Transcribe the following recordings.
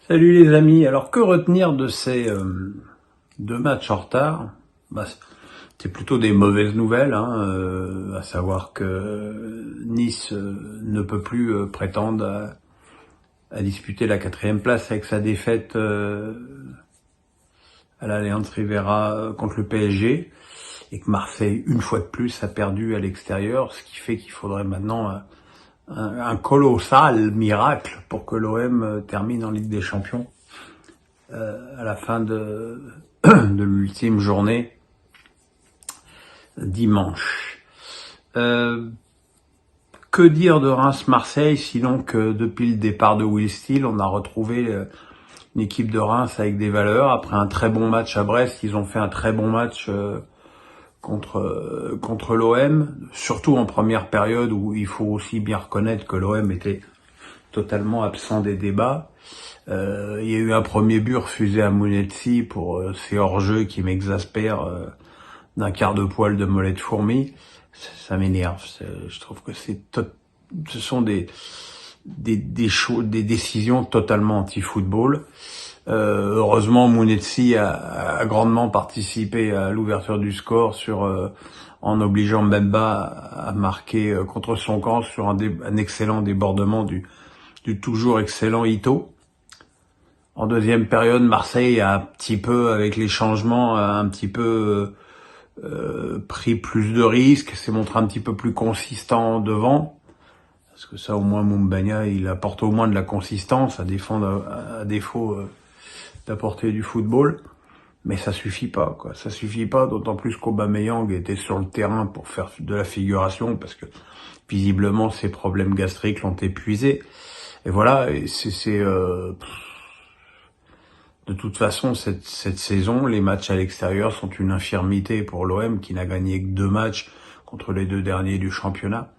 Salut les amis, alors que retenir de ces deux matchs en retard? C'est plutôt des mauvaises nouvelles, à savoir que Nice ne peut plus prétendre à disputer la 4e place avec sa défaite à l'Allianz Riviera contre le PSG, et que Marseille, une fois de plus, a perdu à l'extérieur, ce qui fait qu'il faudrait maintenant un colossal miracle pour que l'OM termine en Ligue des Champions à la fin de l'ultime journée dimanche. Que dire de Reims-Marseille, sinon que depuis le départ de Will Steele, on a retrouvé une équipe de Reims avec des valeurs. Après un très bon match à Brest, ils ont fait un très bon match contre l'OM, surtout en première période où il faut aussi bien reconnaître que l'OM était totalement absent des débats. Il y a eu un premier but refusé à Mounetzi pour ces hors-jeux qui m'exaspèrent d'un quart de poil de mollet de fourmi. Ça m'énerve. Je trouve que ce sont des décisions totalement anti-football. Heureusement, Mounetzi a grandement participé à l'ouverture du score en obligeant Mbemba à marquer contre son camp sur un excellent débordement du toujours excellent Ito. En deuxième période, Marseille a un petit peu, avec les changements, pris plus de risques, s'est montré un petit peu plus consistant devant. Parce que ça, au moins, Moumbagna, il apporte au moins de la consistance à défaut d'apporter du football. Mais ça suffit pas, quoi. Ça suffit pas, d'autant plus qu'Aubameyang était sur le terrain pour faire de la figuration, parce que visiblement ses problèmes gastriques l'ont épuisé. Et voilà, et de toute façon, cette saison, les matchs à l'extérieur sont une infirmité pour l'OM qui n'a gagné que 2 matchs contre les 2 derniers du championnat.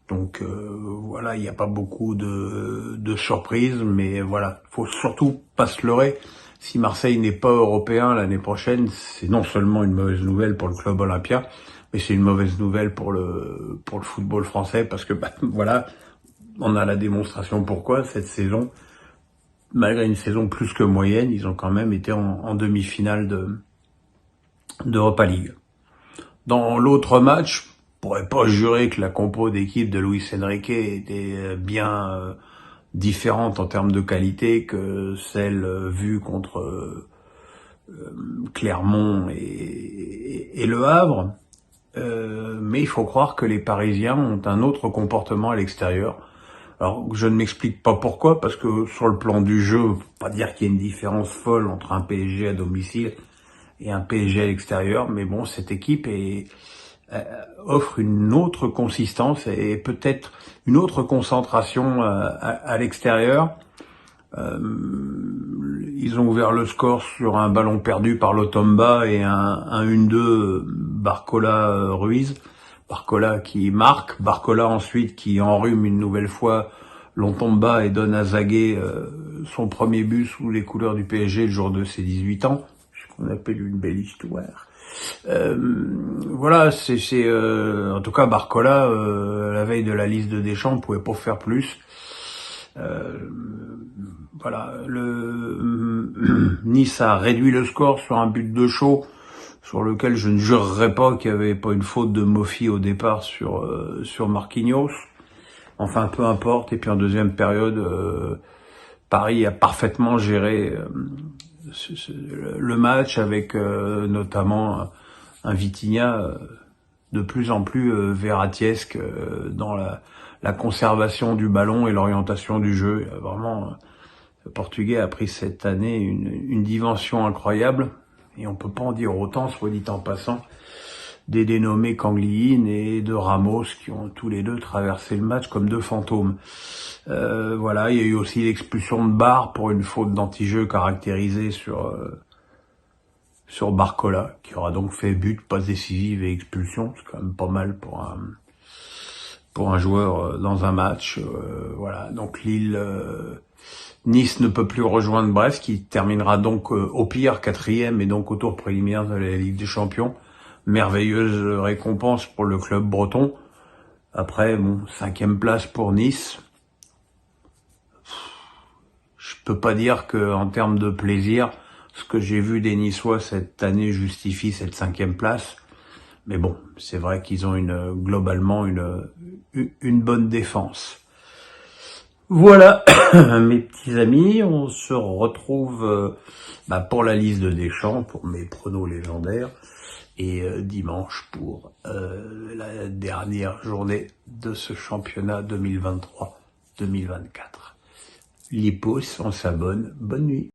Donc voilà, il n'y a pas beaucoup de surprises, mais voilà, faut surtout pas se leurrer. Si Marseille n'est pas européen l'année prochaine, c'est non seulement une mauvaise nouvelle pour le club olympien, mais c'est une mauvaise nouvelle pour le football français, parce que voilà, on a la démonstration pourquoi cette saison, malgré une saison plus que moyenne, ils ont quand même été en demi-finale d'Europa League. Dans l'autre match, je pourrais pas jurer que la compo d'équipe de Luis Enrique était bien différente en termes de qualité que celle vue contre Clermont et Le Havre. Mais il faut croire que les Parisiens ont un autre comportement à l'extérieur. Alors, je ne m'explique pas pourquoi, parce que sur le plan du jeu, faut pas dire qu'il y a une différence folle entre un PSG à domicile et un PSG à l'extérieur, mais bon, cette équipe offre une autre consistance et peut-être une autre concentration à l'extérieur. Ils ont ouvert le score sur un ballon perdu par Lotomba et un 1-2 Barcola-Ruiz. Barcola qui marque, Barcola ensuite qui enrhume une nouvelle fois Lotomba et donne à Zagué son premier but sous les couleurs du PSG le jour de ses 18 ans, ce qu'on appelle une belle histoire. Voilà, en tout cas Barcola, la veille de la liste de Deschamps, pouvait pas faire plus. Voilà, Nice a réduit le score sur un but de Shaw, sur lequel je ne jurerais pas qu'il n'y avait pas une faute de Mofi au départ sur Marquinhos. Enfin, peu importe. Et puis en deuxième période, Paris a parfaitement géré le match avec notamment un Vitinha de plus en plus verratiesque dans la conservation du ballon et l'orientation du jeu. Vraiment, le Portugais a pris cette année une dimension incroyable, et on peut pas en dire autant, soit dit en passant, des dénommés Cangliin et de Ramos qui ont tous les deux traversé le match comme deux fantômes. Voilà, il y a eu aussi l'expulsion de Barre pour une faute d'anti-jeu caractérisée sur Barcola, qui aura donc fait but, passe décisive et expulsion. C'est quand même pas mal pour un joueur dans un match. Voilà, donc Nice ne peut plus rejoindre Brest, qui terminera donc au pire 4e et donc au tour préliminaire de la Ligue des Champions. Merveilleuse récompense pour le club breton. Après, 5e place pour Nice. Je peux pas dire que en termes de plaisir, ce que j'ai vu des Niçois cette année justifie cette 5e place. Mais bon, c'est vrai qu'ils ont globalement une bonne défense. Voilà, mes petits amis, on se retrouve pour la liste de Deschamps, pour mes pronos légendaires, et dimanche pour la dernière journée de ce championnat 2023-2024. Lipos, on s'abonne, bonne nuit.